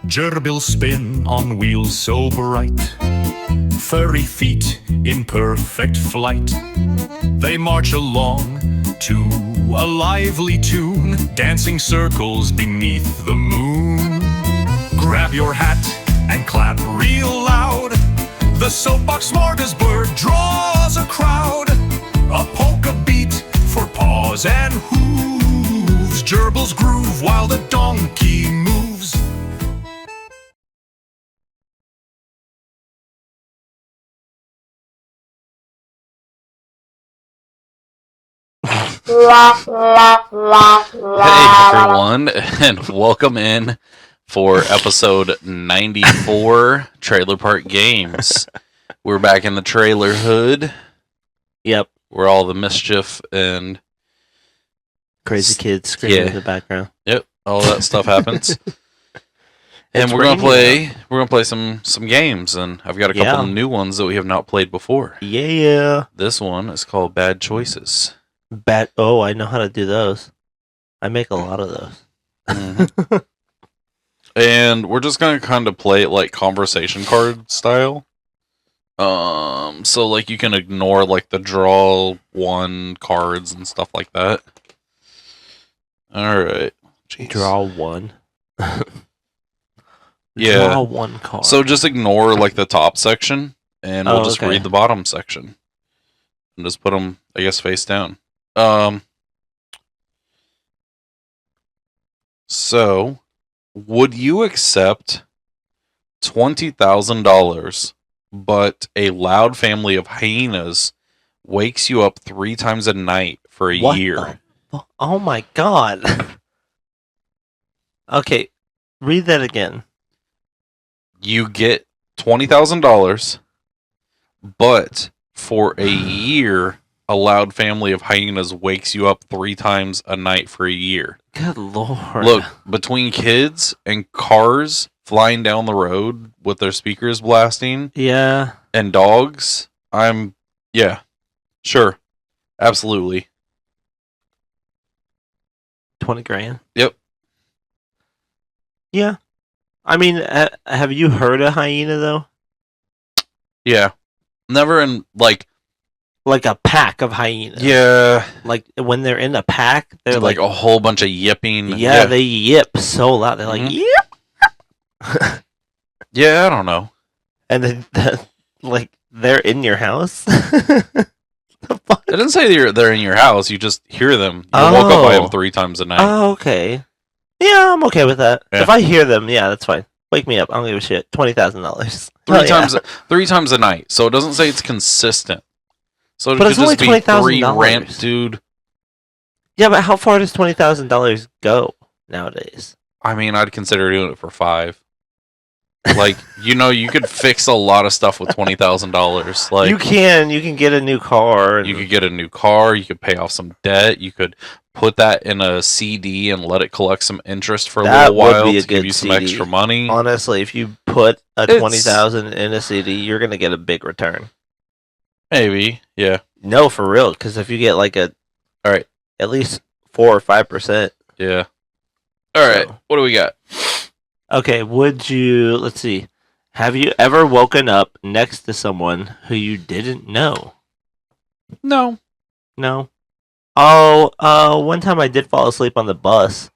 Gerbils spin on wheels so bright, furry feet in perfect flight. They march along to a lively tune, dancing circles beneath the moon. Grab your hat and clap real loud. The soapbox smorgasbord draws a crowd. A polka beat for paws and hooves. Gerbils groove while the donkey moves. Hey everyone, and welcome in for episode 94, Trailer Park Games. We're back in the trailer hood. Yep. Where all the mischief and Crazy kids screaming in the background. Yep, all that stuff happens. And It's we're gonna raining play some games, and I've got a couple new ones that we have not played before. Yeah. This one is called Bad Choices. Oh, I know how to do those. I make a lot of those. Mm-hmm. And we're just gonna kind of play it like conversation card style. So like you can ignore like the draw one cards and stuff like that. All right. Jeez. Draw one. Yeah. Draw one card. So just ignore like the top section, and we'll just read the bottom section, and just put them, I guess, face down. So, would you accept $20,000, but a loud family of hyenas wakes you up 3 times a night for a year? Oh my god. Okay, read that again. You get $20,000, but for a year, a loud family of hyenas wakes you up 3 times a night for a year. Good lord. Look, between kids and cars flying down the road with their speakers blasting, yeah, and dogs, sure, absolutely. 20 grand? Yep. Yeah. I mean, have you heard a hyena, though? Yeah. Never in, like a pack of hyenas. Yeah. Like, when they're in a pack, they're like a whole bunch of yipping. Yeah, they yip so loud. They're like, yip! Yeah, I don't know. And then, like, they're in your house? The fuck? I didn't say they're in your house. You just hear them. You woke up by them 3 times a night. Oh, okay. Yeah, I'm okay with that. Yeah. If I hear them, yeah, that's fine. Wake me up. I don't give a shit. $20,000. 3 times a night. So it doesn't say it's consistent. So it But could it's only just be 3 $20,000. ramp dude. Yeah, but how far does $20,000 go nowadays? I mean, I'd consider doing it for 5. Like, you could fix a lot of stuff with $20,000. Like, you can get a new car. You could get a new car. You could pay off some debt. You could put that in a CD and let it collect some interest for a little while to give you some extra money. Honestly, if you put a $20,000 in a CD, you're gonna get a big return. Maybe, yeah. No, for real. Because if you get like at least 4 or 5%. Yeah. All right. So, what do we got? Okay. Let's see. Have you ever woken up next to someone who you didn't know? No. Oh, one time I did fall asleep on the bus.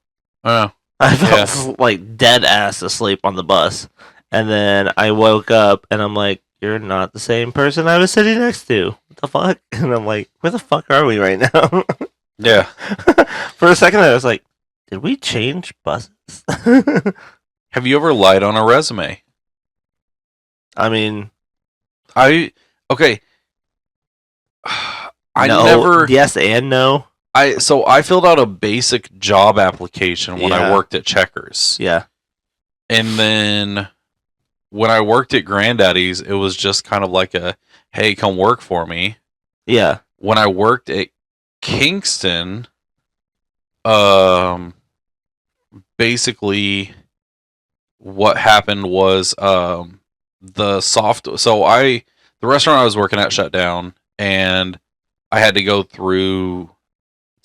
Oh. I fell like dead ass asleep on the bus. And then I woke up and I'm like, you're not the same person I was sitting next to. What the fuck? And I'm like, where the fuck are we right now? Yeah. For a second I was like, did we change buses? Have you ever lied on a resume? I mean, okay. I no, never. Yes and no. I filled out a basic job application when I worked at Checkers. Yeah. And then when I worked at Granddaddy's, it was just kind of like a, hey, come work for me. Yeah. When I worked at Kingston, basically what happened was the restaurant I was working at shut down, and I had to go through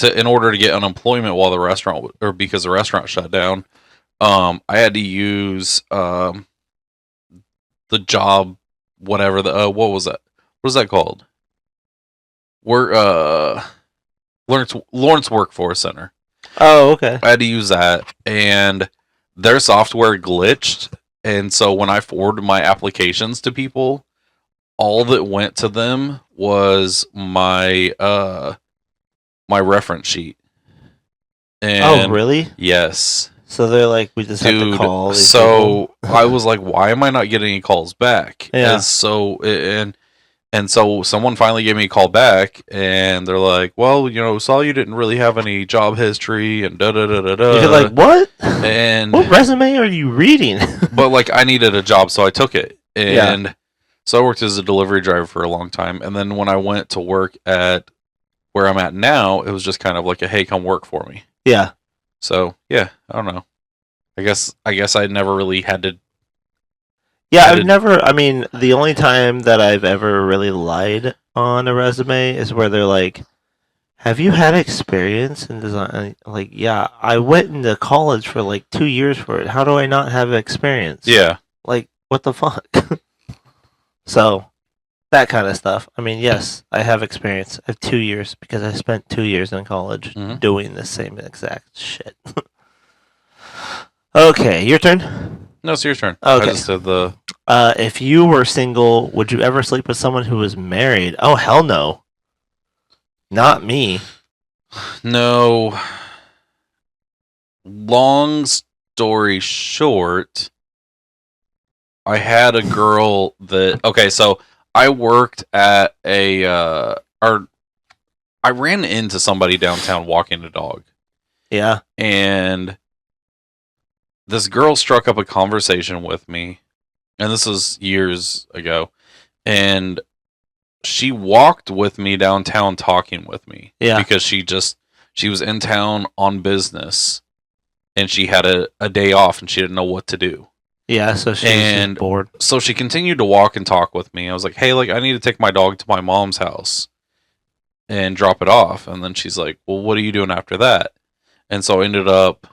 in order to get unemployment while the restaurant, or because the restaurant shut down, I had to use the job, whatever the what was that? What is that called? We're Lawrence Workforce Center. Oh, okay. I had to use that, and their software glitched, and so when I forwarded my applications to people, all that went to them was my my reference sheet. Oh, And really? yes, So they're like, we just have to dude. call these So people? I was like, why am I not getting any calls back? Yeah. And so someone finally gave me a call back, and they're like, well, saw you didn't really have any job history, and da da da da da. You're like, what? And What resume are you reading? but like I needed a job, so I took it. And so I worked as a delivery driver for a long time. And then when I went to work at where I'm at now, it was just kind of like a hey, come work for me. Yeah. So yeah, I don't know. I guess I never really had to. Yeah, I've never. I mean, the only time that I've ever really lied on a resume is where they're like, "Have you had experience in design?" Like, yeah, I went into college for like 2 years for it. How do I not have experience? Yeah. Like, what the fuck? So, that kind of stuff. I mean, yes, I have experience. I have 2 years because I spent 2 years in college doing the same exact shit. Okay, your turn. No, it's your turn. Okay. I just did the. If you were single, would you ever sleep with someone who was married? Oh, hell no. Not me. No. Long story short, I had a girl that. Okay, so I worked at I ran into somebody downtown walking a dog. Yeah. And this girl struck up a conversation with me, and this was years ago, and she walked with me downtown talking with me. Yeah. Because she was in town on business, and she had a day off, and she didn't know what to do. Yeah, so she was just bored. So she continued to walk and talk with me. I was like, hey, like, I need to take my dog to my mom's house and drop it off. And then she's like, well, what are you doing after that? And so I ended up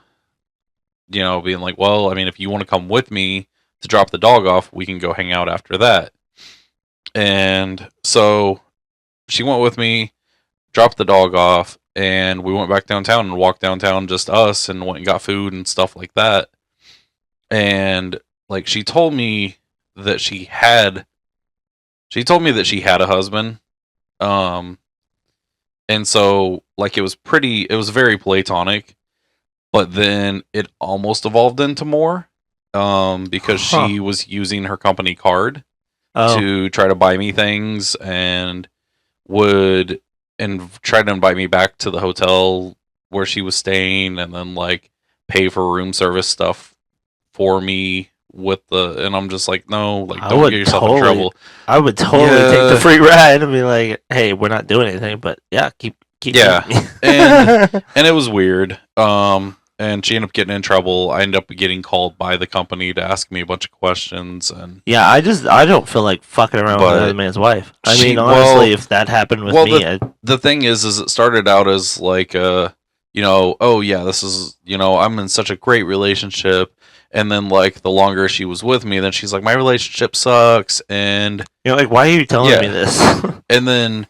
being like, well, I mean, if you want to come with me to drop the dog off, we can go hang out after that. And so she went with me, dropped the dog off, and we went back downtown and walked downtown, just us, and went and got food and stuff like that. And like she told me that she had a husband. And so like it was very platonic. But then it almost evolved into more because she was using her company card to try to buy me things and try to invite me back to the hotel where she was staying, and then like pay for room service stuff for me and I'm just like, no, like don't get yourself in trouble. I would totally take the free ride and be like, hey, we're not doing anything, but yeah, keep yeah. and it was weird. And she ended up getting in trouble. I ended up getting called by the company to ask me a bunch of questions. And yeah, I don't feel like fucking around with another man's wife. I mean, honestly, if that happened with me, the thing is it started out as like oh yeah, this is I'm in such a great relationship, and then like the longer she was with me, then she's like, my relationship sucks, and you're like, why are you telling me this? And then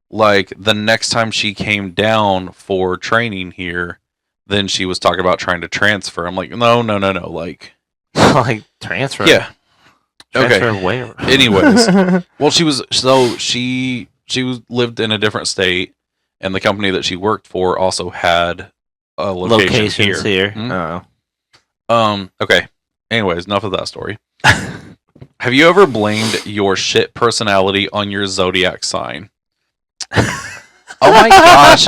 like the next time she came down for training here, then she was talking about trying to transfer. I'm like, no, like, like transfer. Yeah. Transfer where? Anyways, well, she lived in a different state, and the company that she worked for also had a location here. Mm-hmm. Oh. Okay. Anyways, enough of that story. Have you ever blamed your shit personality on your zodiac sign? Oh my gosh.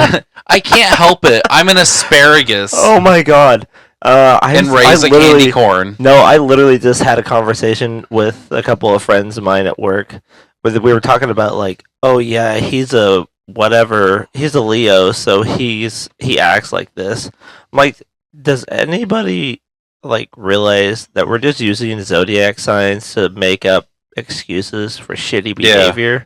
I can't help it. I'm an asparagus. Oh my god. And raise a candy corn. No, I literally just had a conversation with a couple of friends of mine at work where we were talking about like, oh yeah, he's a whatever. He's a Leo, so he acts like this. I'm like, does anybody like realize that we're just using zodiac signs to make up excuses for shitty behavior? Yeah.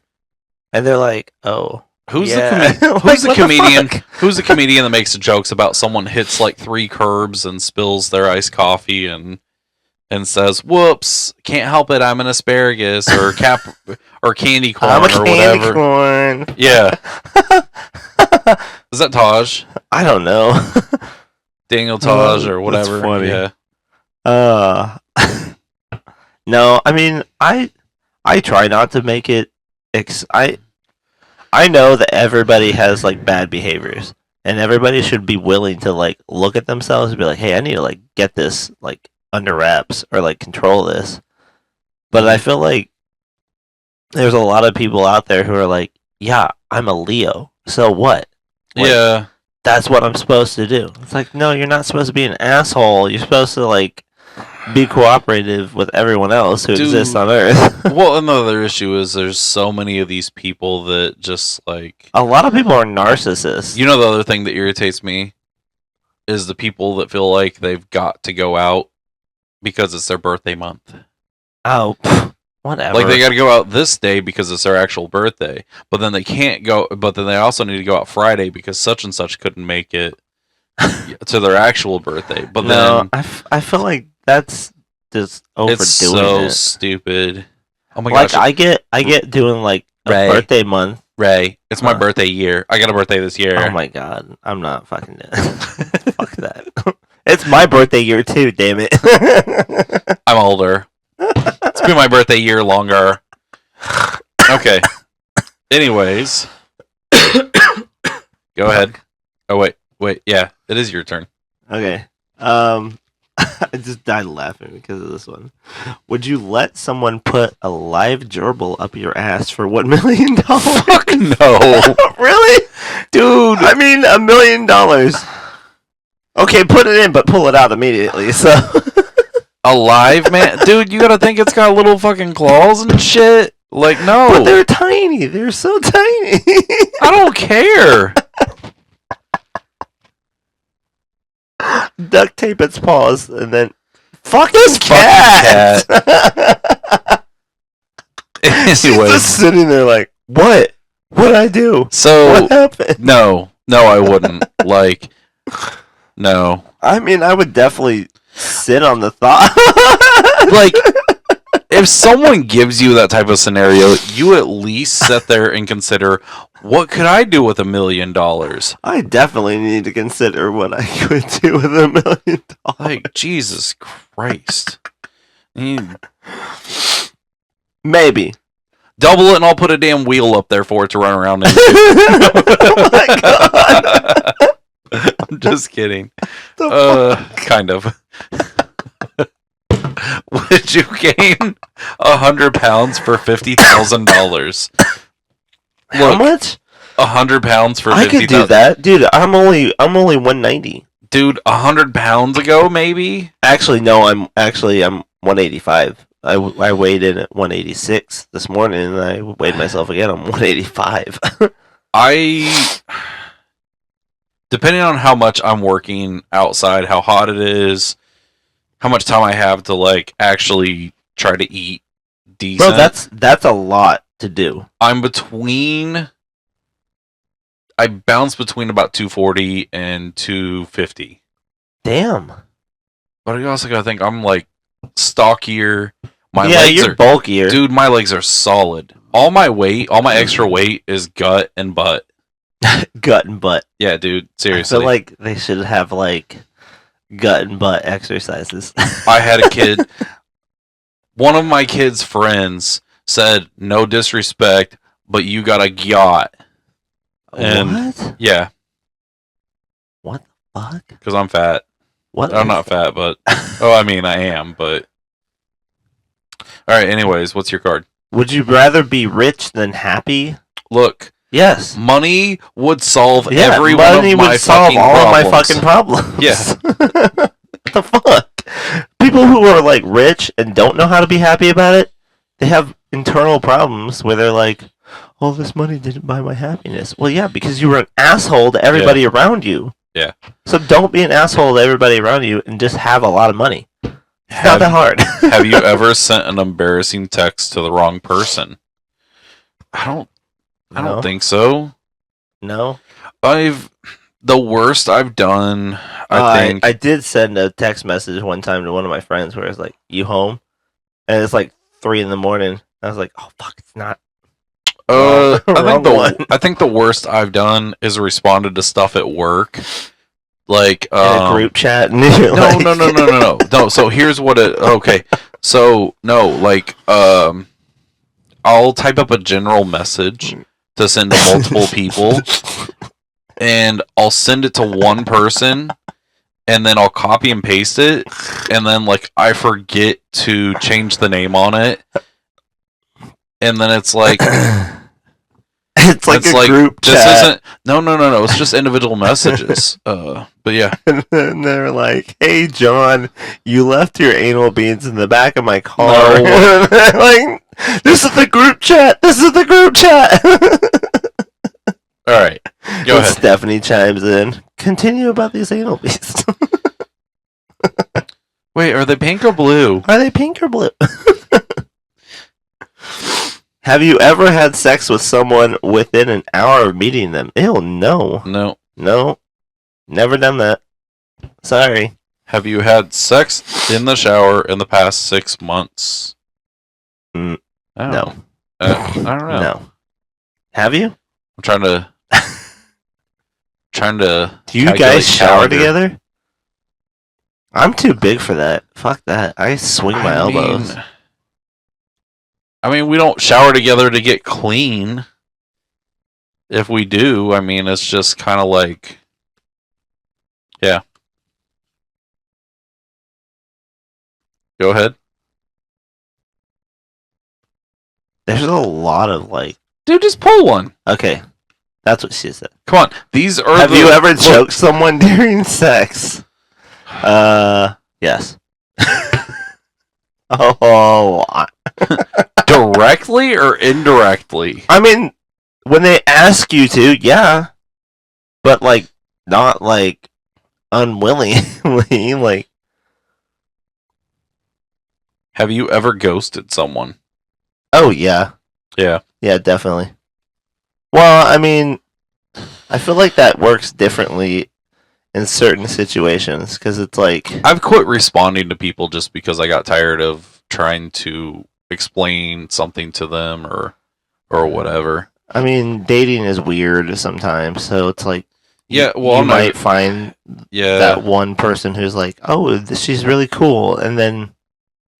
And they're like, oh. Who's Yeah. the Like, who's the what the comedian? fuck? Who's the comedian that makes jokes about someone hits like 3 curbs and spills their iced coffee and says, "Whoops, can't help it. I'm an asparagus or or candy corn I'm a or candy whatever." corn. Yeah, is that Taj? I don't know. Daniel Taj or That's whatever? funny. Yeah. Uh, no, I mean, I try not to make it. I know that everybody has like bad behaviors, and everybody should be willing to like look at themselves and be like, "Hey, I need to like get this like under wraps or like control this." But I feel like there's a lot of people out there who are like, "Yeah, I'm a Leo, so what? Like, Yeah. that's what I'm supposed to do." It's like, no, you're not supposed to be an asshole. You're supposed to like be cooperative with everyone else who exists on Earth. Well, another issue is there's so many of these people that just like. A lot of people are narcissists. You know, the other thing that irritates me is the people that feel like they've got to go out because it's their birthday month. Oh, whatever. Like they got to go out this day because it's their actual birthday, but then they can't go. But then they also need to go out Friday because such and such couldn't make it to their actual birthday. But no, then I feel like that's just overdoing it's so it. stupid. Oh my Like gosh, I get doing like a Ray. birthday month. Ray, it's my Huh. birthday year. I got a birthday this year. Oh my god, I'm not fucking doing it. Fuck that. It's my birthday year too. Damn it. I'm older. It's been my birthday year longer. Okay. Anyways, go ahead. Oh wait. Yeah, it is your turn. Okay. I just died laughing because of this one. Would you let someone put a live gerbil up your ass for $1 million? Fuck no. Really? Dude, I mean $1 million. Okay, put it in, but pull it out immediately. So Alive, man, dude. You gotta think it's got little fucking claws and shit. Like no, but they're tiny. They're so tiny. I don't care. Duct tape its paws and then fuck this fucking cat. She's Anyways, just sitting there like, what? What'd I do? so What happened? no, I wouldn't. Like, no. I mean, I would definitely sit on the thought. Like, if someone gives you that type of scenario, you at least sit there and consider, what could I do with $1 million? I definitely need to consider what I could do with $1 million. Like, Jesus Christ. Maybe. Double it and I'll put a damn wheel up there for it to run around in. Oh my god. I'm just kidding. The Kind of. Would you gain 100 pounds for $50,000? How much? 100 pounds for 50,000. I could do that, dude. I'm only 190. Dude, 100 pounds ago, maybe? Actually, no. I'm 185. I weighed in at 186 this morning, and I weighed myself again. I'm 185. Depending on how much I'm working outside, how hot it is, how much time I have to like actually try to eat decent. Bro, that's a lot to do. I bounce between about 240 and 250. Damn. But you also gotta think I'm like stockier. My yeah, legs you're are bulkier. dude, my legs are solid. All my extra weight is gut and butt. Gut and butt. Yeah, dude, seriously. I feel like they should have like gut and butt exercises. I had a kid. One of my kid's friends said, "No disrespect, but you got a yacht." And what? yeah, What the fuck? because I'm fat. What? I'm not fat, but I mean, I am. But all right. Anyways, what's your card? Would you rather be rich than happy? Look, Yes. money would solve Yeah, every one money of my would solve fucking all of my problems. fucking problems. Yeah. What the fuck? People who are like rich and don't know how to be happy about it, they have internal problems where they're like, "Oh, this money didn't buy my happiness." Well, yeah, because you were an asshole to everybody around you. Yeah. So don't be an asshole to everybody around you and just have a lot of money. It's not that hard. Have you ever sent an embarrassing text to the wrong person? I don't No. think so. No. The worst I've done, I think. I did send a text message one time to one of my friends where it's like, "You home?" And it's like 3 in the morning. I was like, "Oh fuck, it's not." I think the worst I've done is responded to stuff at work, like in a group chat. And no. So here's what it. Okay, so no, like I'll type up a general message to send to multiple people, and I'll send it to one person, and then I'll copy and paste it, and then like I forget to change the name on it, and then it's like. It's like a group chat. This isn't. No. It's just individual messages. But yeah. And then they're like, "Hey, John, you left your anal beads in the back of my car." No. Like, this is the group chat. This is the group chat. All right. Go ahead. Stephanie chimes in. Continue about these anal beads. Wait, are they pink or blue? Are they pink or blue? Have you ever had sex with someone within an hour of meeting them? Ew, no. No. Never done that. Sorry. Have you had sex in the shower in the past 6 months? No. I don't know. No. Have you? I'm trying to. Do you guys shower together? I'm too big for that. Fuck that. I swing my elbows. I mean, we don't shower together to get clean. If we do, I mean, it's just kind of like, yeah. Go ahead. There's a lot of like. Dude, just pull one. Okay, that's what she said. Come on, these are. Have you ever choked someone during sex? Yes. Oh. Directly or indirectly? I mean, when they ask you to, yeah, but like not like unwillingly. Like, have you ever ghosted someone? Oh yeah, yeah, definitely. Well, I mean, I feel like that works differently in certain situations because it's like I've quit responding to people just because I got tired of trying to explain something to them or whatever. I mean, dating is weird sometimes, so it's like yeah, well, you might find that one person who's like, "Oh, she's really cool," and then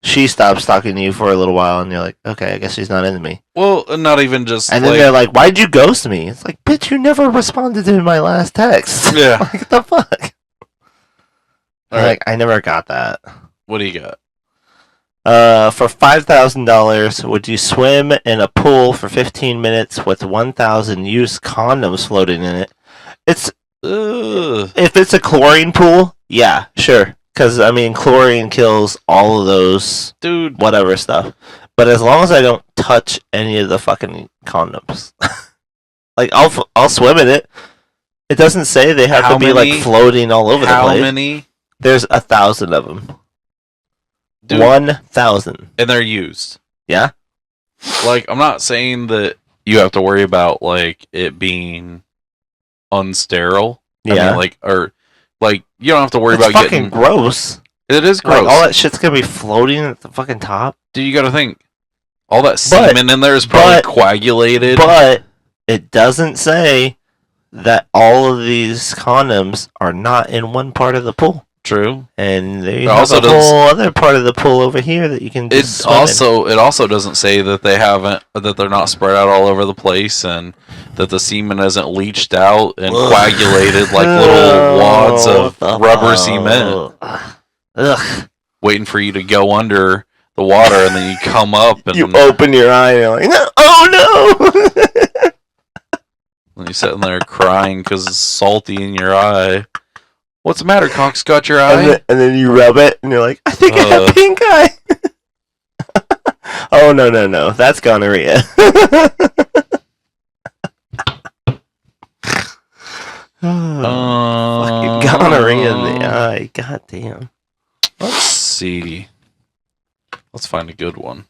she stops talking to you for a little while, and you're like, "Okay, I guess she's not into me." Well, not even just. And then they're like, "Why'd you ghost me?" It's like, "Bitch, you never responded to my last text." Yeah. Like, what the fuck? All right. Like, I never got that. What do you got? For $5,000, would you swim in a pool for 15 minutes with 1,000 used condoms floating in it? It's if it's a chlorine pool, yeah, sure. Because I mean, chlorine kills all of those whatever stuff. But as long as I don't touch any of the fucking condoms, like I'll swim in it. It doesn't say they have to be like floating all over the place. How many? There's 1,000 of them. 1,000. And they're used. Yeah. Like, I'm not saying that you have to worry about like it being unsterile. Yeah. I mean, like you don't have to worry It's about fucking gross. It is gross. Like, all that shit's gonna be floating at the fucking top. Dude, you gotta think. All that semen in there is probably coagulated. But it doesn't say that all of these condoms are not in one part of the pool. True. And they have a whole other part of the pool over here that you can just swim in. It also doesn't say that they're not spread out all over the place and that the semen isn't leached out and coagulated like little wads of rubber cement. Ugh. Waiting for you to go under the water and then you come up and you open your eye and you're like, no, oh no! And you're sitting there crying because it's salty in your eye. What's the matter, Cox? Got your eye? And then you rub it, and you're like, I think I have pink eye. Oh, no. That's gonorrhea. Fucking gonorrhea in the eye. God damn. Let's see. Let's find a good one.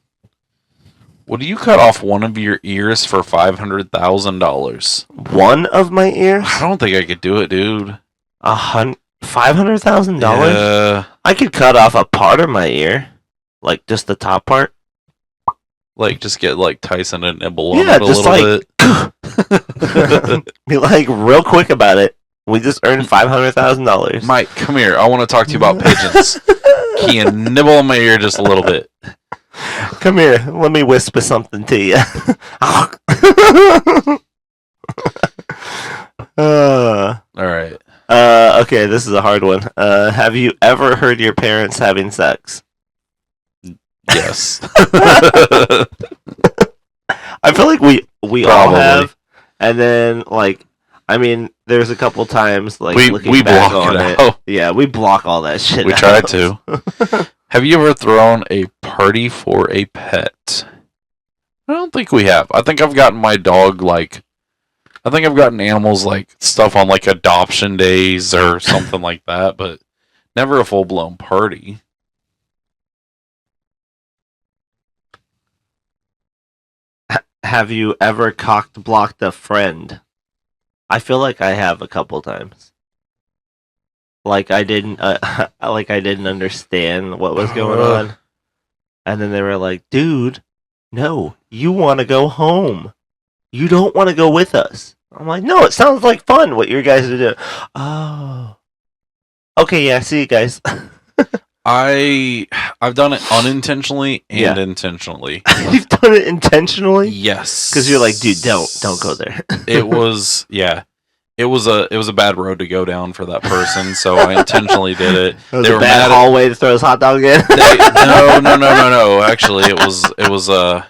Would you cut off one of your ears for $500,000? One of my ears? I don't think I could do it, dude. $500,000? Yeah. I could cut off a part of my ear, like just the top part. Like, just get like Tyson and nibble on Yeah, it a just little bit. Be like real quick about it. We just earned $500,000. Mike, come here. I want to talk to you about pigeons. Can you nibble on my ear just a little bit? Come here. Let me whisper something to you. All right. Okay, this is a hard one. Have you ever heard your parents having sex? Yes. I feel like we all Probably. have, and then like, I mean, there's a couple times like We looking back block on it it. out. Yeah, we block all that shit. We out. tried to. Have you ever thrown a party for a pet? I don't think we have. I think I've gotten my dog like. I think I've gotten animals like stuff on like adoption days or something like that, but never a full blown party. Have you ever cocked blocked a friend? I feel like I have a couple times. Like I didn't understand what was going on. And then they were like, "Dude, no, you want to go home. You don't want to go with us." I'm like, "No, it sounds like fun what you guys are doing." Oh. Okay, yeah, see you guys. I've done it unintentionally and Yeah. intentionally. You've done it intentionally? Yes. Because you're like, "Dude, don't go there." It was It was a bad road to go down for that person, so I intentionally did it. It was They a were bad mad at- hallway to throw his hot dog in. No. Actually, it was a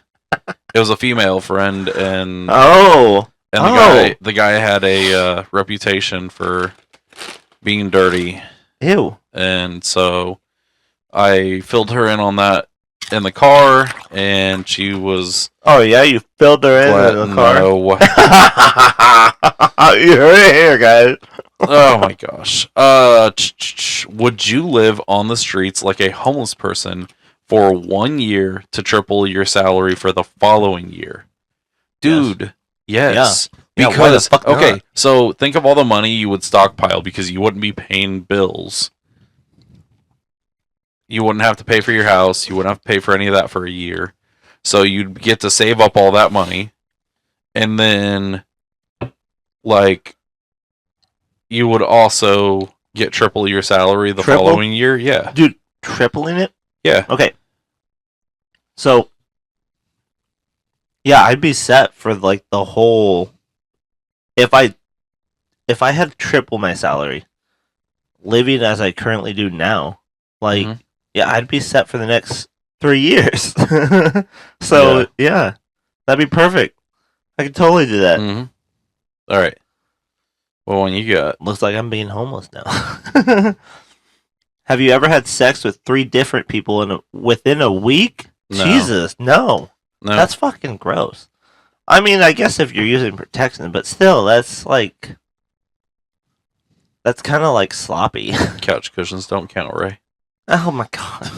female friend, and Oh. the guy had a reputation for being dirty, Ew. and so I filled her in on that in the car, and she was Oh yeah, you filled her in the car. No. You heard it here, guys. Oh my gosh. Would you live on the streets like a homeless person for 1 year to triple your salary for the following year? Dude, yes. Yeah, why the Because fuck not? okay, so think of all the money you would stockpile because you wouldn't be paying bills. You wouldn't have to pay for your house, you wouldn't have to pay for any of that for a year. So you'd get to save up all that money, and then like you would also get triple your salary the Triple? following year. Yeah. Dude, tripling it? Yeah. Okay. So yeah, I'd be set for like the whole if I had triple my salary, living as I currently do now, like Mhm. yeah, I'd be set for the next 3 years. So yeah, that'd be perfect. I could totally do that. Mm-hmm. All right. What one you got? Looks like I'm being homeless now. Have you ever had sex with 3 different people within a week? No. Jesus, no. No. That's fucking gross. I mean, I guess if you're using protection, but still, that's kind of like sloppy. Couch cushions don't count, Ray. Oh my god.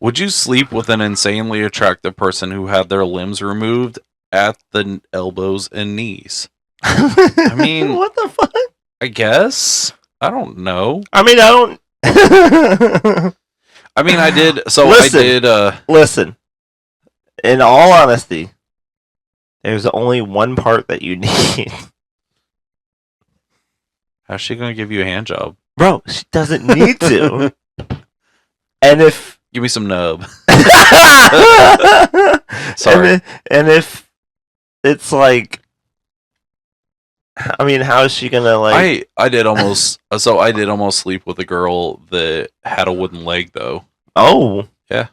Would you sleep with an insanely attractive person who had their limbs removed at the elbows and knees? I mean- what the fuck? I guess. I don't know. I mean, I don't. I mean, I did. So Listen. I did. Listen, in all honesty, there's only one part that you need. How's she gonna give you a hand job? Bro, she doesn't need to. And if Give me some nub. and, Sorry. and if it's like, I mean, how is she gonna like? I did almost. So I did almost sleep with a girl that had a wooden leg, though. Oh, Yeah.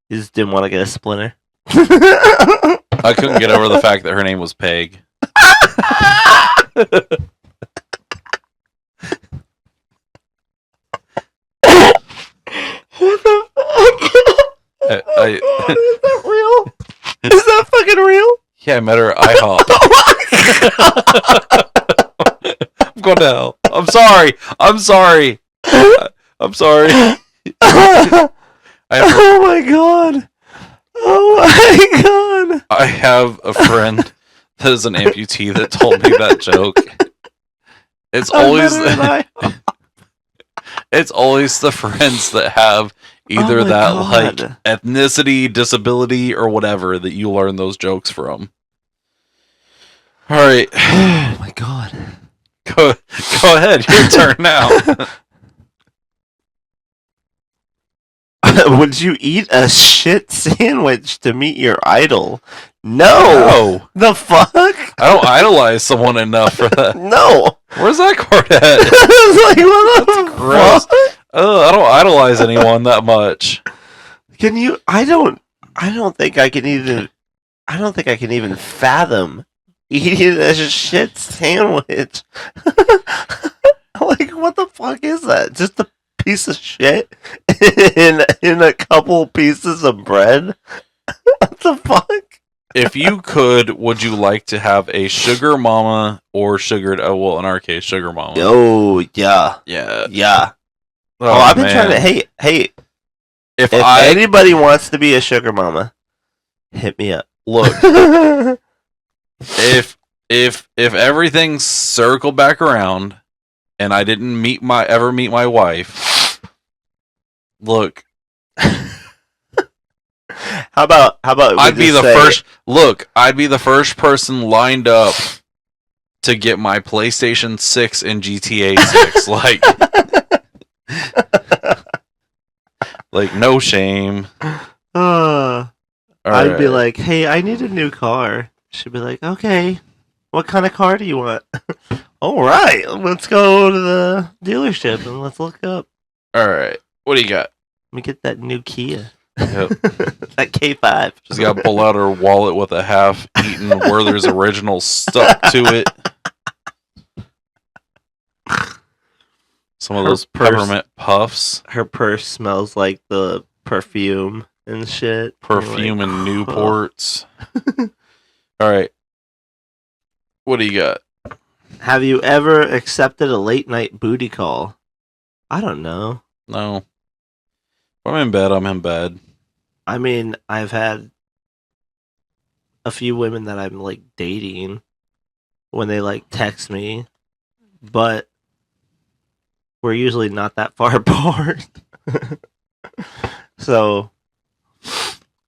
You just didn't want to get a splinter. I couldn't get over the fact that her name was Peg. What the fuck? I- Is that real? Is that fucking real? Yeah, I met her at IHOP. I'm going to hell. I'm sorry. I'm sorry. I'm sorry. I have Oh my god! Oh my god! I have a friend that is an amputee that told me that joke. It's always it's always the friends that have either Oh my that God. like ethnicity, disability, or whatever that you learn those jokes from. All right, Oh my God. go ahead. Your turn now. Would you eat a shit sandwich to meet your idol? No. No, The fuck? I don't idolize someone enough for that. No. Where's that card at? It's like, what the Gross. fuck? I don't idolize anyone that much. Can you? I don't think I can even. I don't think I can even fathom eating a shit sandwich. Like, what the fuck is that? Just a piece of shit in a couple pieces of bread? What the fuck? If you could, would you like to have a sugar mama or sugared? Oh, well, in our case, sugar mama. Oh yeah, Yeah. yeah. Oh, I've been man. trying to. Hey. If If I anybody wants to be a sugar mama, hit me up. look, if everything circled back around, and I didn't ever meet my wife, look, How about I'd be the first. Look, I'd be the first person lined up to get my PlayStation 6 and GTA 6. Like no shame. I'd All be right. like, hey, I need a new car. She'd be like, okay, what kind of car do you want? All right, let's go to the dealership and let's look up. All right. What do you got? Let me get that new Kia. Yep. That K5. She's got to pull out her wallet with a half-eaten Werther's Original stuck to it. Some of Her those purse- peppermint puffs, Her purse smells like the perfume and shit. perfume You're and like, Newports. All right. What do you got? Have you ever accepted a late night booty call? I don't know. No. If I'm in bed, I'm in bed. I mean, I've had a few women that I'm like dating when they like text me, but we're usually not that far apart. So,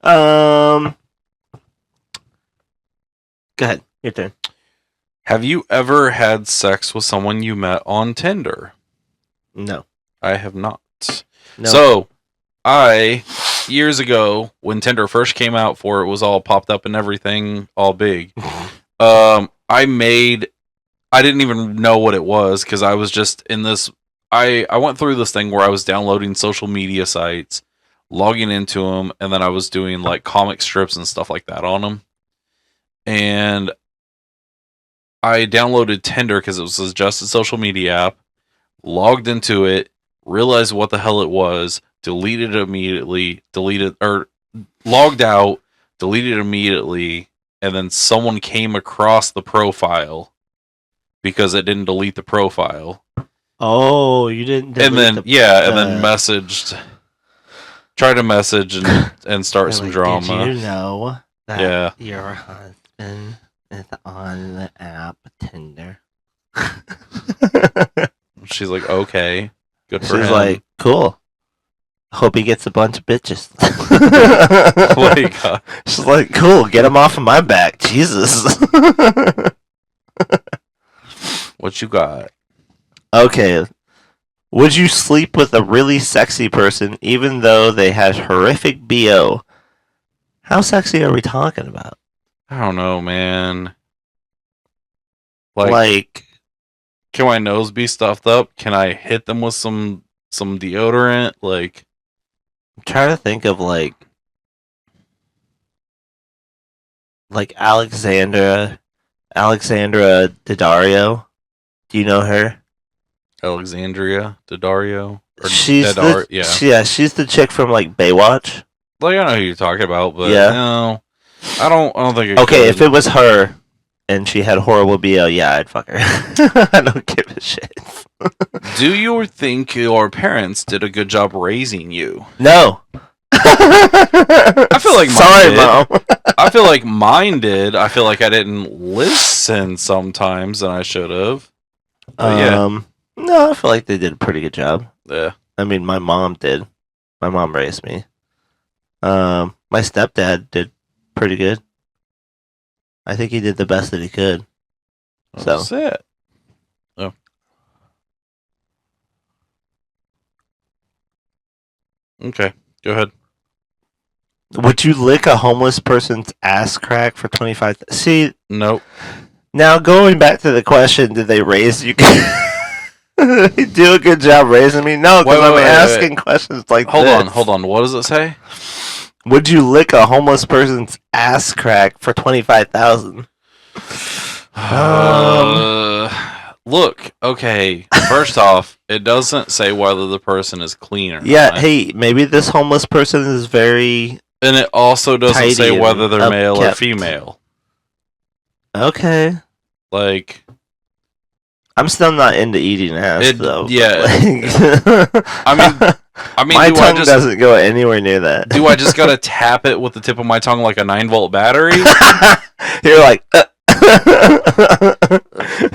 go ahead, your turn. Have you ever had sex with someone you met on Tinder? No, I have not. no. So, years ago, when Tinder first came out for it was all popped up and everything, all big. I didn't even know what it was because I was just in this. I went through this thing where I was downloading social media sites, logging into them, and then I was doing like comic strips and stuff like that on them. And I downloaded Tinder because it was just a social media app, logged into it, realized what the hell it was, deleted it immediately, logged out, deleted immediately, and then someone came across the profile because it didn't delete the profile. Oh, you didn't. And then tried to message and start some drama. Did you know that Yeah. your husband is on the app Tinder? She's like, okay, good for She's him. like, cool. Hope he gets a bunch of bitches. What do you got? She's like, cool. Get him off of my back, Jesus. What you got? Okay. Would you sleep with a really sexy person even though they had horrific BO? How sexy are we talking about? I don't know, man. Like, Like can my nose be stuffed up? Can I hit them with some deodorant? Like, I'm trying to think of like Alexandra Daddario. Do you know her? Alexandria Daddario? Or She's Daddar- yeah, she's the chick from like Baywatch. Like, I know who you're talking about, but Yeah. no, I don't think. Okay, if it was her and she had horrible BO, yeah, I'd fuck her. I don't give a shit. Do you think your parents did a good job raising you? No. I feel like mine Sorry, did. Mom. I feel like mine did. I feel like I didn't listen sometimes, and I should have. Yeah. No, I feel like they did a pretty good job. Yeah. I mean, my mom did. My mom raised me. My stepdad did pretty good. I think he did the best that he could. That's it. Oh. Okay. Go ahead. Would you lick a homeless person's ass crack for 25? See, Nope. now going back to the question, did they raise you? Did they do a good job raising me? No, because I'm asking questions like Hold this. on. What does it say? Would you lick a homeless person's ass crack for 25,000? Look, okay. First off, it doesn't say whether the person is clean or Yeah, not. hey, maybe this homeless person is very And it also doesn't tidy say and whether they're male or upkept. female. okay. Like, I'm still not into eating ass though. yeah. I mean, my do tongue I just doesn't go anywhere near that. do I just gotta tap it with the tip of my tongue like a 9-volt battery, You're like,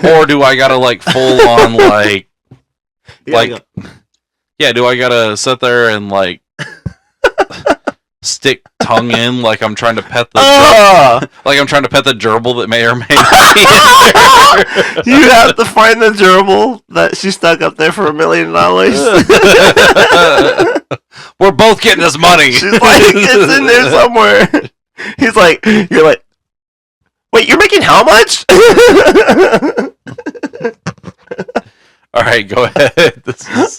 or do I gotta like full on like Yeah, like go. yeah? Do I gotta sit there and like stick tongue in like I'm trying to pet the like I'm trying to pet the gerbil that may or may not be in there? You have to find the gerbil that she stuck up there for $1 million. We're both getting this money. She's like, it's in there somewhere. He's like, you're like, wait, you're making how much? All right, go ahead. This is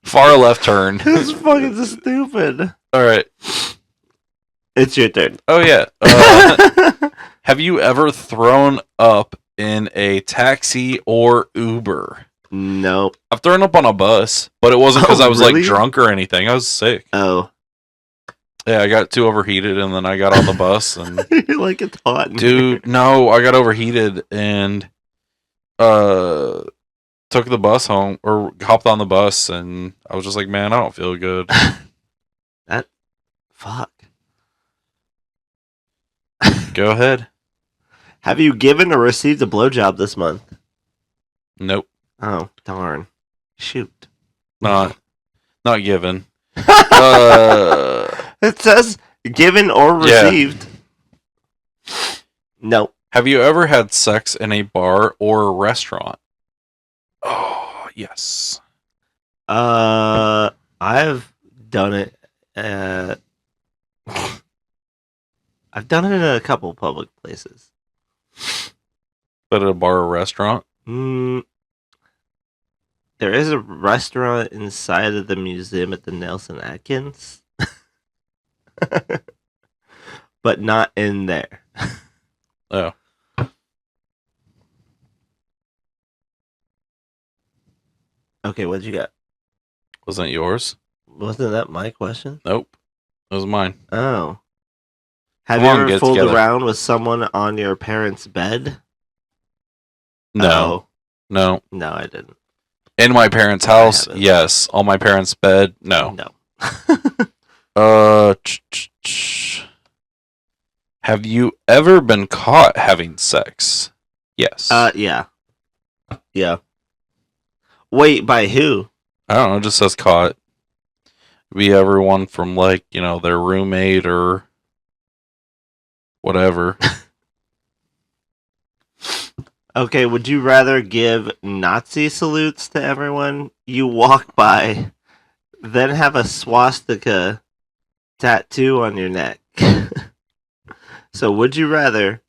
far left turn. This is fucking stupid. All right. It's your turn. Oh yeah. Have you ever thrown up in a taxi or Uber? Nope. I've thrown up on a bus, but it wasn't because I was really? like drunk or anything. I was sick. Oh. Yeah, I got too overheated, and then I got on the bus, and You're like, it's hot. in dude, no, I got overheated and took the bus home or hopped on the bus, and I was just like, man, I don't feel good. That. Fuck. Go ahead. Have you given or received a blowjob this month? Nope, Oh, darn. Shoot. not given. It says given or Yeah. received. Nope. Have you ever had sex in a bar or a restaurant? Oh, yes. I've done it. I've done it in a couple public places. But at a bar or restaurant? There is a restaurant inside of the museum at the Nelson Atkins, but not in there. Oh. Okay, what'd you got? Wasn't it yours? Wasn't that my question? Nope. It was mine. Oh. Have Come you on, ever get fooled together. around with someone on your parents' bed? No. Oh. No. No, I didn't. In my parents' house? haven't. Yes. On my parents' bed? No. No. Have you ever been caught having sex? Yes. Yeah. Yeah. Wait, by who? I don't know. It just says caught. Be everyone from like, you know, their roommate or whatever. Okay, would you rather give Nazi salutes to everyone you walk by than have a swastika tattoo on your neck? So would you rather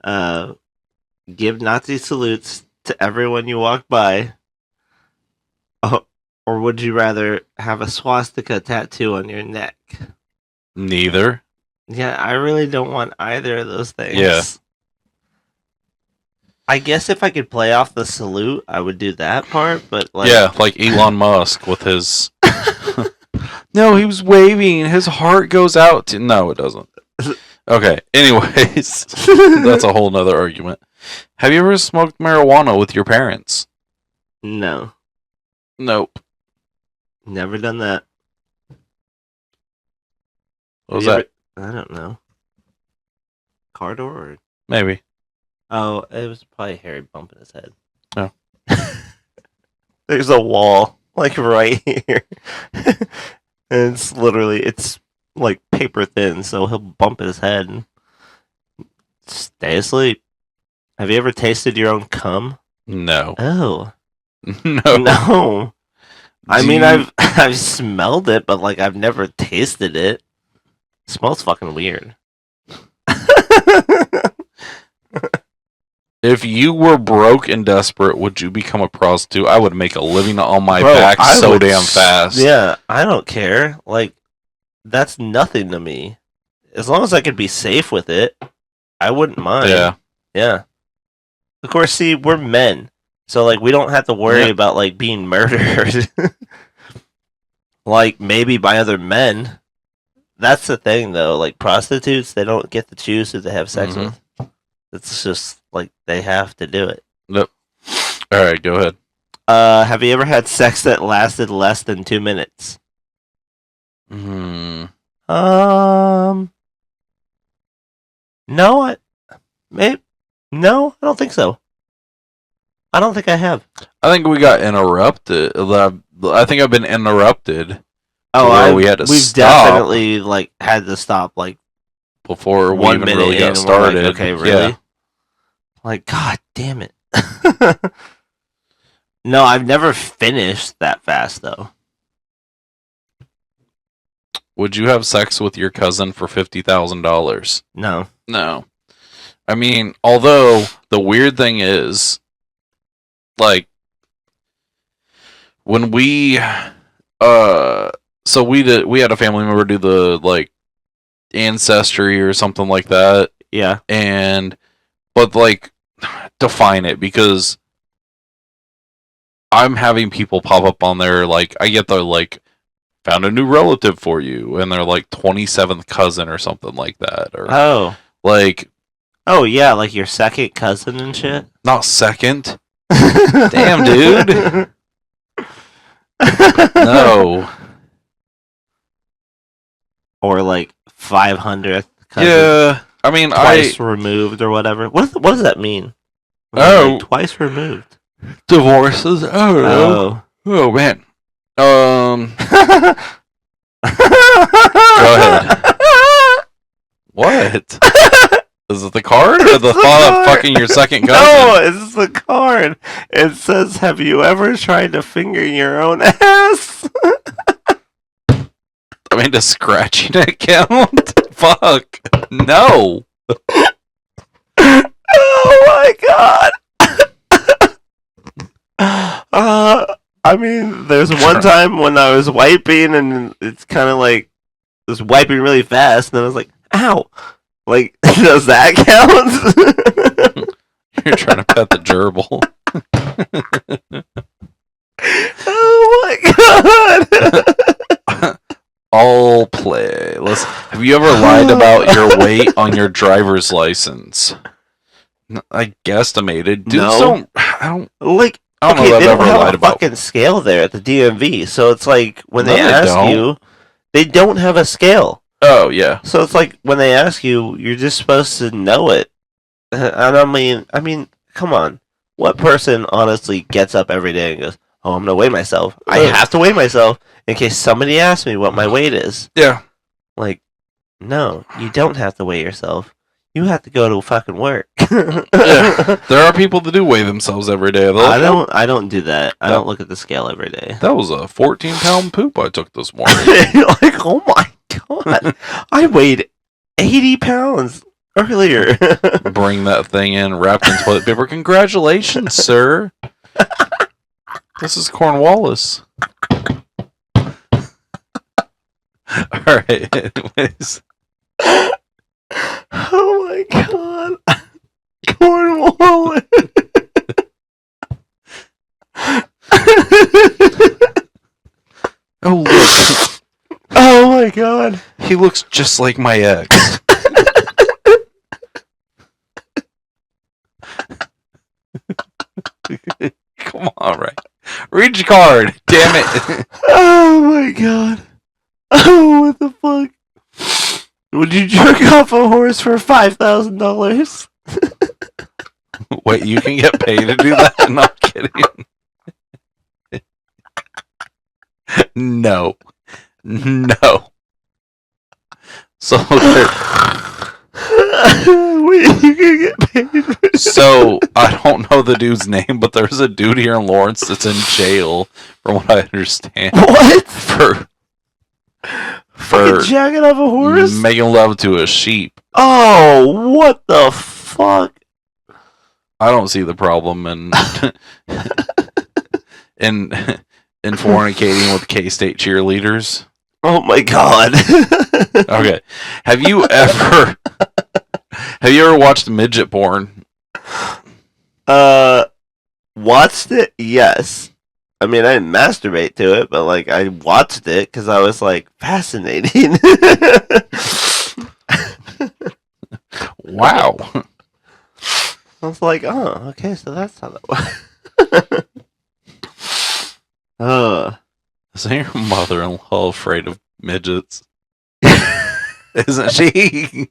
give Nazi salutes to everyone you walk by, or would you rather have a swastika tattoo on your neck? Neither. Yeah, I really don't want either of those things. Yeah. I guess if I could play off the salute, I would do that part, but like, Yeah, like Elon Musk with his. No, he was waving. His heart goes out to. No, it doesn't. Okay. Anyways, that's a whole nother argument. Have you ever smoked marijuana with your parents? no, Nope. never done that. What was Have you that? I don't know. Car door? Or... Maybe. Oh, it was probably Harry bumping his head. Oh. There's a wall, like, right here. And it's like paper thin, so he'll bump his head and stay asleep. Have you ever tasted your own cum? No. Oh. No. No. I Do mean, you- I've smelled it, but, like, I've never tasted it. It smells fucking weird. If you were broke and desperate, would you become a prostitute? I would make a living on my Bro, back I so would damn fast. Yeah, I don't care. Like, that's nothing to me. As long as I could be safe with it, I wouldn't mind. Yeah. Yeah. Of course, see, we're men. So, like, we don't have to worry Yeah. about, like, being murdered. Like, maybe by other men. That's the thing, though. Like, prostitutes, they don't get to choose who they have sex Mhm. with. It's just, like, they have to do it. Nope. All right, go ahead. Have you ever had sex that lasted less than 2 minutes? Hmm. No, no, I don't think so. I don't think I have. I think we got interrupted. I think I've been interrupted Oh, where we had to we've stop. definitely like had to stop like before we 1 even minute really in, got and we're started. like, okay, really? Yeah. Like, god damn it. No, I've never finished that fast though. Would you have sex with your cousin for $50,000? No. No. I mean, although the weird thing is, like, when we so we had a family member do the like ancestry or something like that, Yeah. but like define it, because I'm having people pop up on there, like I get the like found a new relative for you, and they're like 27th cousin or something like that, or Oh. like, Oh yeah, like your second cousin and shit. not second. Damn, dude. No. Or like 500th cousin. Yeah. I mean, Twice removed or whatever. What does that mean? Oh. Like, twice removed. divorces. I don't know. Oh. Oh man. Go ahead. What? Is it the card or It's the the thought of card. fucking your second cousin? No, it's the card. It says, "Have you ever tried to finger your own ass?" I mean, does scratching it count? Fuck. No. Oh my god. I mean, there's one time when I was wiping, and it's kind of like it was wiping really fast, and then I was like, "Ow!" Like, does that count? You're trying to pet the gerbil. Oh my god! I'll play. Have you ever lied about your weight on your driver's license? I guesstimated. Dudes No. don't. I don't Like, know okay, that they I've don't ever have lied a about. fucking scale there at the DMV, so it's like when No, they they ask don't. you, they don't have a scale. Oh yeah. So it's like when they ask you, you're just supposed to know it. And I mean, come on. What person honestly gets up every day and goes, "Oh, I'm gonna weigh myself. I Ugh. have to weigh myself in case somebody asks me what my weight is." Yeah. Like, no, you don't have to weigh yourself. You have to go to fucking work. Yeah. There are people that do weigh themselves every day. They're like, I don't do that. I don't look at the scale every day. That was a 14-pound poop I took this morning. Like, oh my god, I weighed 80 pounds earlier. Bring that thing in wrapped in toilet paper. Congratulations, sir. This is Cornwallis. All right. Anyways. Oh my god, Cornwallis. Oh look, Oh my god. he looks just like my ex. Come on, right? Read your card. Damn it. Oh my god. Oh, what the fuck? Would you jerk off a horse for $5,000? Wait, you can get paid to do that? Not kidding. No. No. So Wait, you can get paid for So I don't know the dude's name, but there's a dude here in Lawrence that's in jail, from what I understand, what? for Fucking jacking off a horse? making love to a sheep. Oh, what the fuck? I don't see the problem in in in fornicating with K-State cheerleaders. Oh my god. Okay, have you ever watched midget porn? Watched it? Yes. I mean, I didn't masturbate to it, but like I watched it because I was like fascinating. Wow. I was like, oh, okay, so that's how that was. Isn't your mother-in-law afraid of midgets? Isn't she?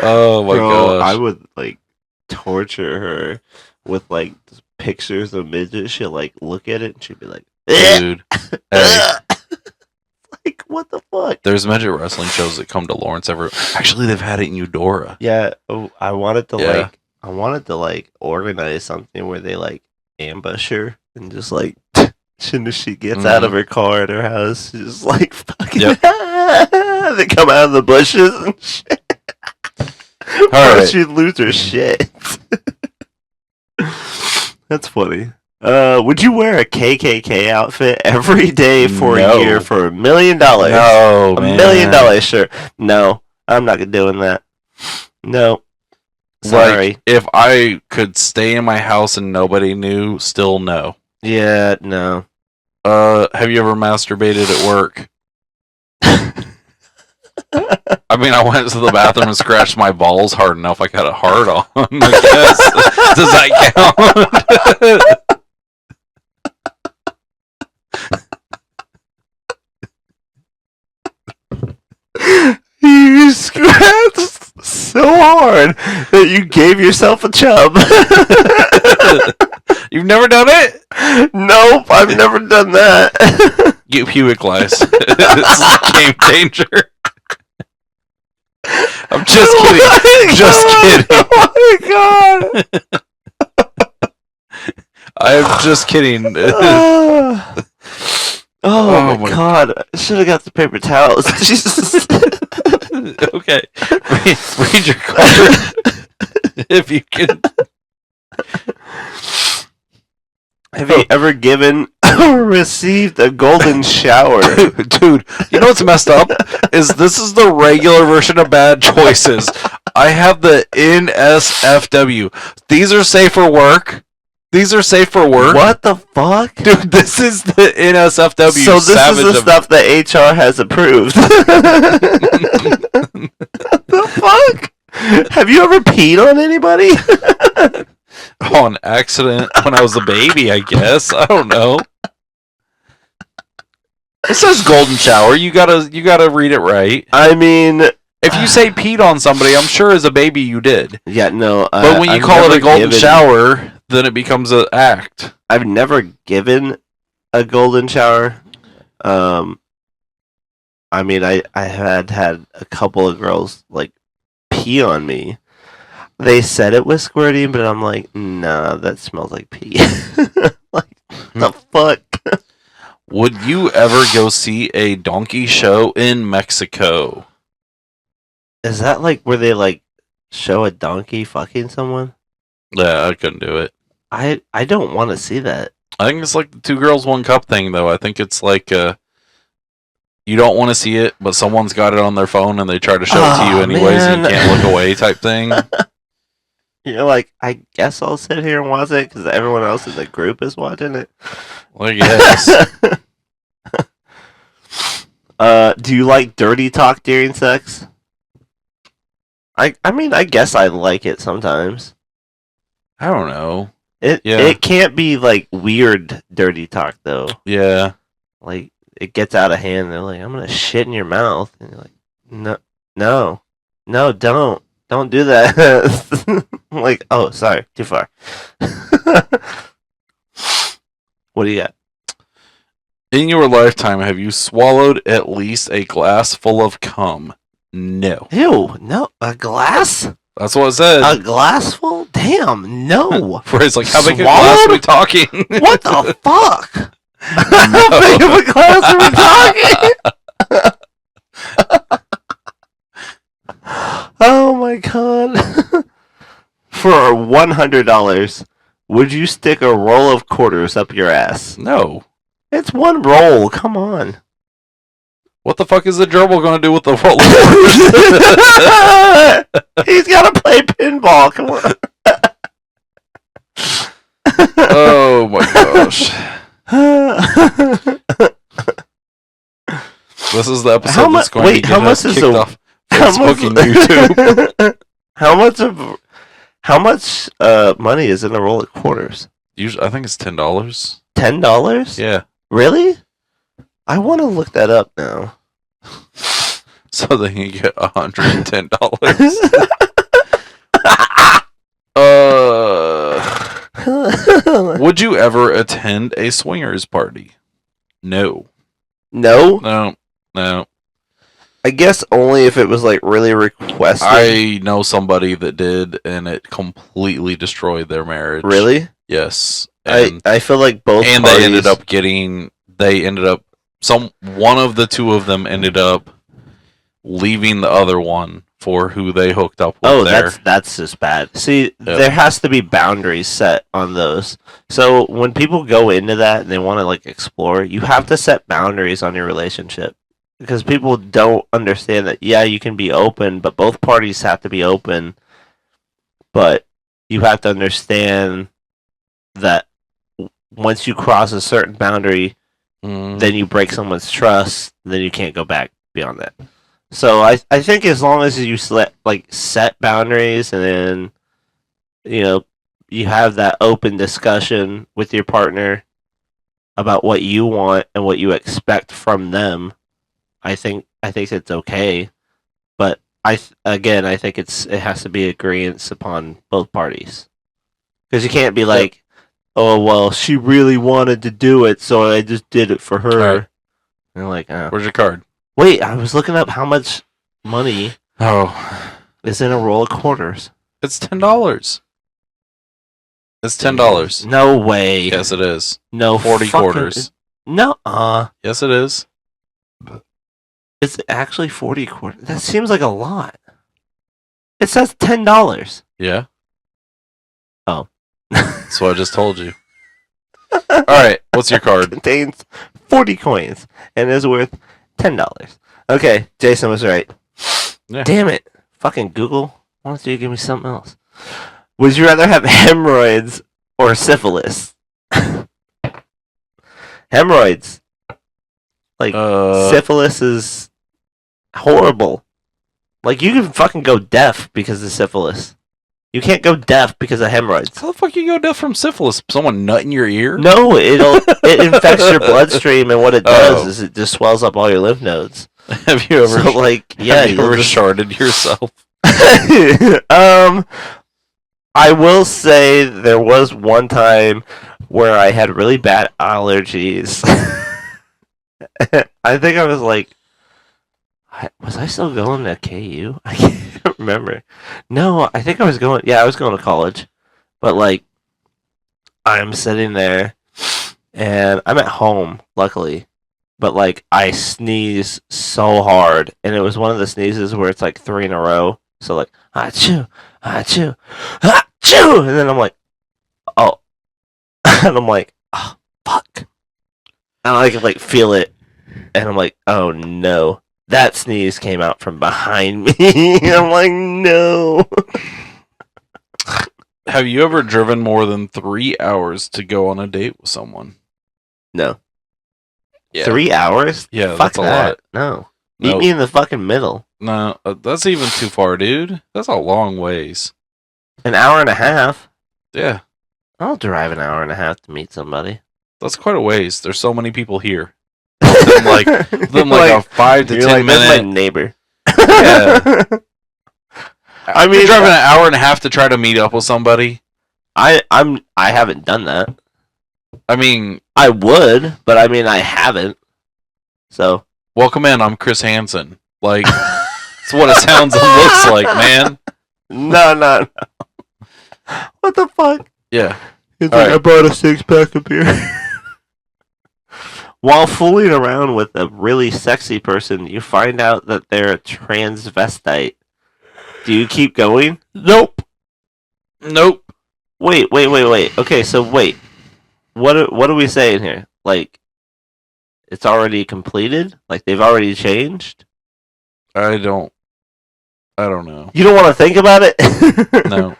Oh my gosh. I would like torture her with like pictures of midgets. She'll like look at it and she'd be like, Dude. Hey, like what the fuck? there's midget wrestling shows that come to Lawrence Actually, they've had it in Eudora. Yeah, I wanted to Yeah. organize something where they like ambush her and just like as soon as she gets out of her car at her house, she's just like fucking Yep. they come out of the bushes and shit. Alright. She'd lose her shit. That's funny. Would you wear a KKK outfit every day for No. a year for $1 million? No, $1 man. million, sure. No, I'm not doing that. No. Sorry. Like, if I could stay in my house and nobody knew, still no. Yeah, no. Have you ever masturbated at work? I mean, I went to the bathroom and scratched my balls hard enough. I got a hard on. I guess. Does that count? You scratched so hard that you gave yourself a chub. You've never done it? Nope, I've never done that. Get pubic lice. It's game changer. I'm just kidding. Just kidding. Oh my god. I'm just kidding. Oh my god. I should have got the paper towels. Jesus. Okay. Read your card. If you can. Have you ever given or received a golden shower? Dude, you know what's messed up? This is the regular version of Bad Choices. I have the NSFW. These are safe for work. These are safe for work. What the fuck? Dude, this is the NSFW. So this savage is the of- stuff that HR has approved. What the fuck? Have you ever peed on anybody? on accident when I was a baby, I guess. I don't know. It says golden shower. You gotta read it right. I mean, If you say peed on somebody, I'm sure as a baby you did. yeah, no. But when you I've call it never a golden given- shower, then it becomes an act. I've never given a golden shower. I mean, I had a couple of girls like pee on me. They said it was squirting, but I'm like, nah, that smells like pee. Like, the fuck? Would you ever go see a donkey show in Mexico? Is that like where they like show a donkey fucking someone? Yeah, I couldn't do it. I don't want to see that. I think it's like the 2 girls, 1 cup thing, though. I think it's like you don't want to see it, but someone's got it on their phone and they try to show it to you Oh, anyways, and you man. can't look away type thing. You're like, I guess I'll sit here and watch it because everyone else in the group is watching it. Well, yes. Do you like dirty talk during sex? I mean, I guess I like it sometimes. I don't know. It Yeah. it can't be like weird dirty talk though. Yeah. Like it gets out of hand. They're like, "I'm gonna shit in your mouth," and you're like, no, don't do that." I'm like, "Oh, sorry, too far." What do you got? In your lifetime, have you swallowed at least a glass full of cum? No. Ew, no, a glass? That's what it said. A glass full? Damn, no. Fred's like, how big a glass are we talking? What the fuck? How big of a glass are we talking? Oh my god. For $100, would you stick a roll of quarters up your ass? No. It's one roll, come on. What the fuck is the gerbil going to do with the roll? He's got to play pinball, come on. Oh my gosh. This is the episode that's going to get us kicked off Facebook and YouTube. How much money is in a roll of quarters? Usually, I think it's $10. $10? Yeah. Really? I want to look that up now. So then you get $110. Would you ever attend a swingers party? No. No? No. I guess only if it was like really requested. I know somebody that did, and it completely destroyed their marriage. Really? Yes. I feel like both and parties... one of the two of them ended up leaving the other one for who they hooked up with. Oh, that's just bad. See, there has to be boundaries set on those. So when people go into that and they want to like explore, you have to set boundaries on your relationship. Because people don't understand that, yeah, you can be open, but both parties have to be open. But you have to understand that once you cross a certain boundary, then you break someone's trust, then you can't go back beyond that. So I think as long as you set boundaries and then, you have that open discussion with your partner about what you want and what you expect from them, I think it's okay, but I think it has to be agreements upon both parties, because you can't be like, oh well, she really wanted to do it, so I just did it for her. Right. And like, where's your card? Wait, I was looking up how much money is in a roll of quarters. It's $10. It's $10. No way. Yes, it is. No, 40 quarters. No, yes, it is. It's actually 40 quarters. That seems like a lot. It says $10. Yeah. Oh. That's what I just told you. All right, what's your card? It contains 40 coins and is worth $10. Okay, Jason was right. Yeah. Damn it. Fucking Google. Why don't you give me something else? Would you rather have hemorrhoids or syphilis? Hemorrhoids. Like, syphilis is horrible. Like, you can fucking go deaf because of syphilis. You can't go deaf because of hemorrhoids. How the fuck you go deaf from syphilis? Someone nut in your ear? No, it infects your bloodstream, and what it does is it just swells up all your lymph nodes. Have you ever have you ever sharded yourself? I will say there was one time where I had really bad allergies. I think I was like, was I still going to KU? I can't remember. No, I think I was going to college. But like, I'm sitting there and I'm at home, luckily. But like, I sneeze so hard, and it was one of the sneezes where it's like 3 in a row. So like, achoo, achoo, achoo, and then I'm like, oh, and I'm like, oh, fuck. And I can like feel it, and I'm like, oh no, that sneeze came out from behind me. I'm like, no. Have you ever driven more than 3 hours to go on a date with someone? No. Yeah. 3 hours? Yeah, fuck that's a lot. No. Meet me in the fucking middle. No, that's even too far, dude. That's a long ways. An hour and a half? Yeah. I'll drive an hour and a half to meet somebody. That's quite a ways. There's so many people here. within like a 5 to You're 10 like, that's my minute. neighbor. Yeah. I mean, You're driving an hour and a half to try to meet up with somebody. I haven't done that. I mean, I would, but I mean I haven't. So welcome in. I'm Chris Hansen. Like, it's what it sounds and looks like, man. no. What the fuck? Yeah. He's All like, right. I brought a 6-pack of beer. While fooling around with a really sexy person, you find out that they're a transvestite. Do you keep going? Nope. Nope. Wait. Okay, so wait. What are we saying here? Like, it's already completed? Like, they've already changed? I don't know. You don't want to think about it? No.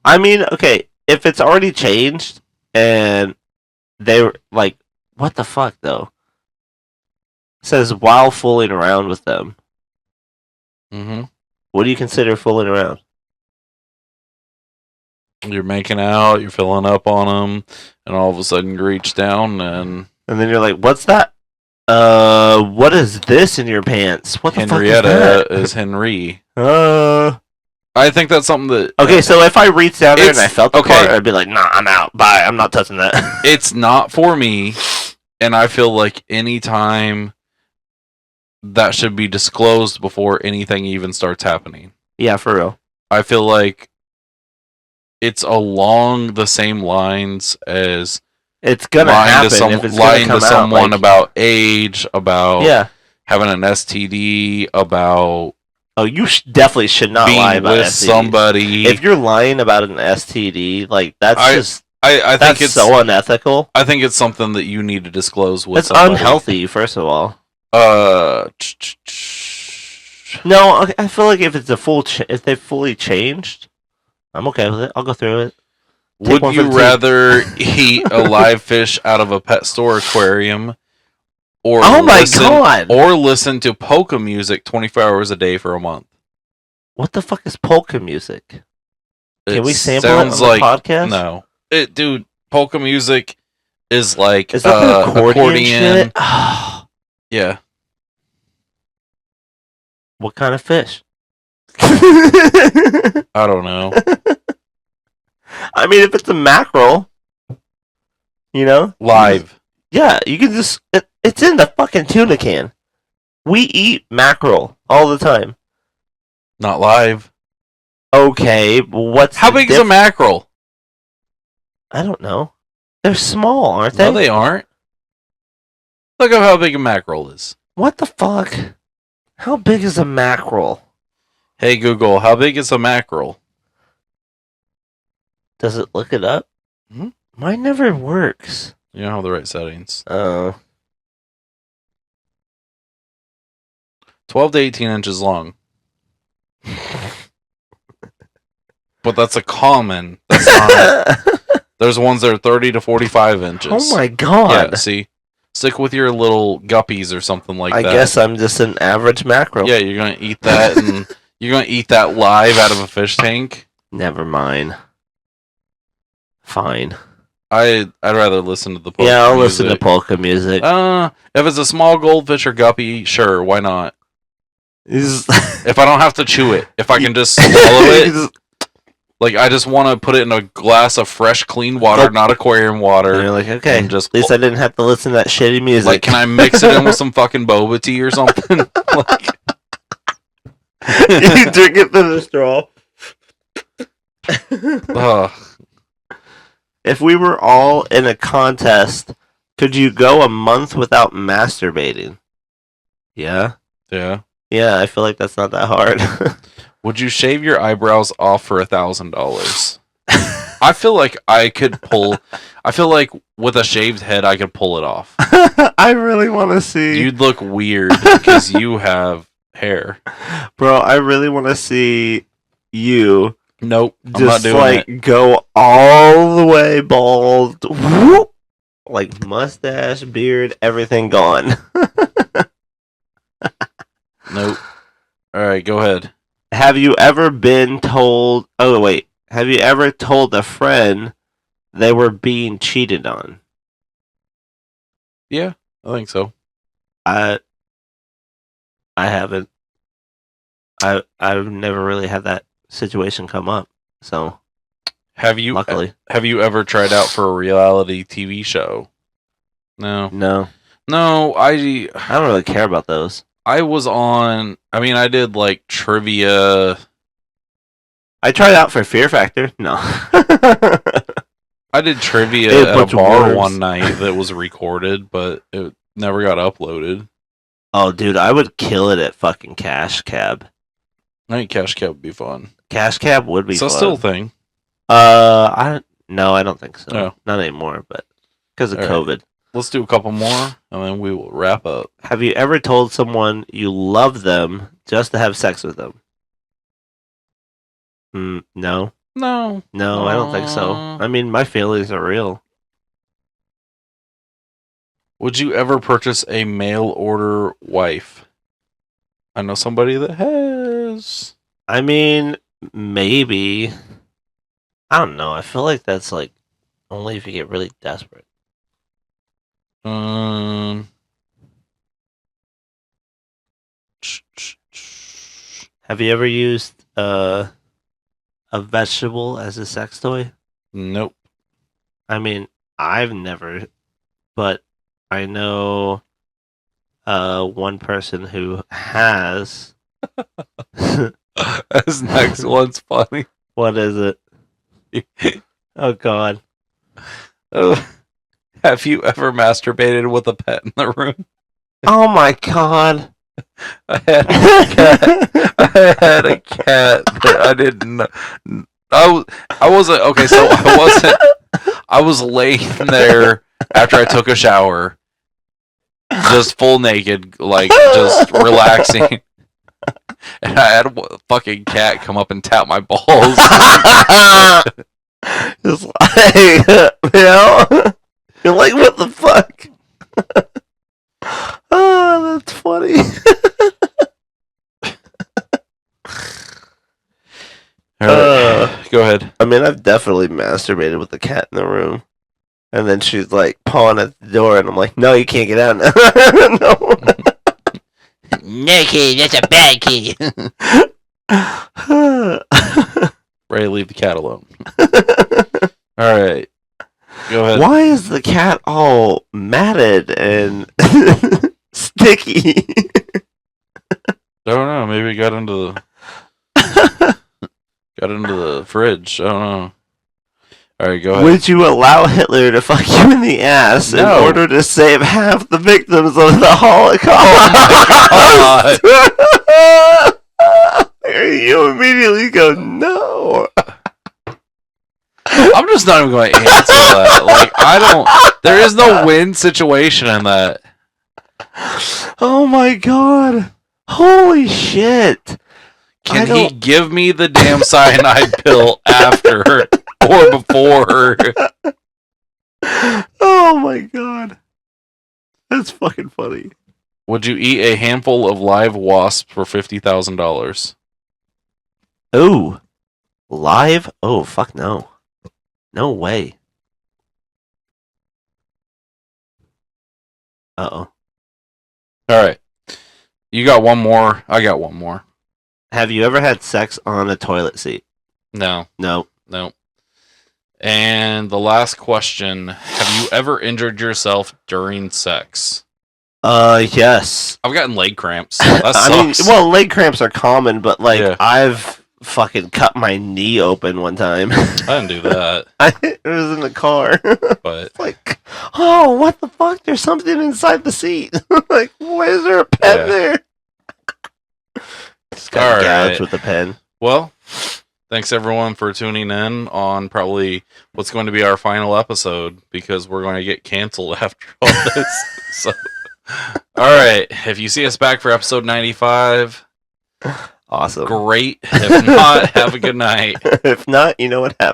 I mean, okay, if it's already changed and they were like, what the fuck though? It says while fooling around with them. Mm-hmm. What do you consider fooling around? You're making out, you're filling up on them, and all of a sudden you reach down and And then you're like, what's that? What is this in your pants? What the Henrietta fuck is is Henry. that? I think that's something that Okay, so if I reached down there and I It's- felt the okay. part, I'd be like, nah, I'm out. Bye. I'm not touching that. it's not for me, and I feel like any time that should be disclosed before anything even starts happening. Yeah, for real. I feel like it's along the same lines as It's gonna happen if it's lying gonna to come out. someone Like, about age, about yeah. having an STD, about Oh, you definitely should not being lie about with STDs. somebody. If you're lying about an STD, like that's I think that's it's so unethical. I think it's something that you need to disclose with It's somebody. unhealthy, first of all. Uh, No, okay, I feel like if it's a if they've fully changed, I'm okay with it. I'll go through it. would one for you the team. rather eat a live fish out of a pet store aquarium, or Oh my listen, god! or listen to polka music 24 hours a day for a month? What the fuck is polka music? Can we sample it on sounds the like podcast? no, dude. Polka music is like Is that the accordion shit? Yeah, What kind of fish? I don't know. I mean, if it's a mackerel, you know, Live. yeah, you can just. It's in the fucking tuna can. We eat mackerel all the time. Not live. Okay, what's How the big is a mackerel? I don't know. They're small, aren't they? No, they aren't. Look at how big a mackerel is. What the fuck? How big is a mackerel? Hey Google, how big is a mackerel? Does it look it up? Mhm. Mine never works. You don't have the right settings. Oh. 12 to 18 inches long. But that's a common. That's not. There's ones that are 30 to 45 inches. Oh my god. Yeah, see? Stick with your little guppies or something like I that. guess I'm just an average mackerel. Yeah, you're going to eat that and you're going to eat that live out of a fish tank. Never mind. Fine. I'd rather listen to the polka Yeah, I'll music. listen to polka music. If it's a small goldfish or guppy, sure, why not? If I don't have to chew it, if I can just swallow it, like I just want to put it in a glass of fresh, clean water, not aquarium water. And you're like, okay, and just at least I didn't have to listen to that shitty music. like, can I mix it in with some fucking boba tea or something? Like, you drink it through the straw. ugh. If we were all in a contest, could you go a month without masturbating? Yeah. Yeah. Yeah, I feel like that's not that hard. Would you shave your eyebrows off for $1,000? I feel like I could pull. I feel like with a shaved head, I could pull it off. I really want to see. You'd look weird because you have hair. Bro, I really want to see you Nope, I'm not just doing like it. go all the way bald. Whoop! Like mustache, beard, everything gone. Nope. All right, go ahead. Have you ever been told? Oh wait, have you ever told a friend they were being cheated on? Yeah, I think so. I haven't. I've never really had that situation come up. So Have you luckily, ever tried out for a reality TV show? No. no, I don't really care about those. was on. I mean, I did like trivia. I tried out for Fear Factor. No. I did trivia Hey, a at a bunch of bar worms. one night that was recorded, but it never got uploaded. Oh, dude, I would kill it at fucking Cash Cab. I think Cash Cab would be fun. Cash Cab would be So fun. still a thing. I don't think so. No. Not anymore, but because of All right. COVID. Let's do a couple more, and then we will wrap up. Have you ever told someone you love them just to have sex with them? No. No. No, I don't think so. I mean, my feelings are real. Would you ever purchase a mail order wife? I know somebody that has. I mean, maybe. I don't know. I feel like that's like only if you get really desperate. Have you ever used a vegetable as a sex toy? Nope. I mean, I've never, but I know one person who has. This next one's funny. What is it? Oh God. Have you ever masturbated with a pet in the room? Oh my God. I had a cat that I didn't know. I wasn't okay. So I wasn't. I was laying there after I took a shower, just full naked, like just relaxing, and I had a fucking cat come up and tap my balls. Just like, you're like, what the fuck? Oh, that's funny. All right, go ahead. I mean, I've definitely masturbated with the cat in the room. And then she's like pawing at the door, and I'm like, no, you can't get out now. No. No, kid, that's a bad kid. Ray, leave the cat alone. All right, go ahead. Why is the cat all matted and sticky? I don't know. Maybe it got into the fridge. I don't know. All right, go ahead. Would you allow Hitler to fuck you in the ass No. in order to save half the victims of the Holocaust? Oh You immediately go, no. I'm just not even going to answer that. Like, I don't. There is no win situation in that. Oh my God. Holy shit. Can he give me the damn cyanide pill after or before? Oh my God. That's fucking funny. Would you eat a handful of live wasps for $50,000? Ooh. Live? Oh, fuck no. No way. Uh-oh. All right. You got one more. I got one more. Have you ever had sex on a toilet seat? No. No. And the last question, have you ever injured yourself during sex? Yes. I've gotten leg cramps. That sucks. I mean, well, leg cramps are common, but like Yeah. I've fucking cut my knee open one time. I didn't do that, It was in the car. but Like, oh, what the fuck? There's something inside the seat. Like, why is there a pen Yeah. there? Just got All gouged right. with a pen. well, thanks everyone for tuning in on probably what's going to be our final episode because we're going to get canceled after all this. So, all right, if you see us back for episode 95, Awesome. great. If not, have a good night. If not, you know what happened.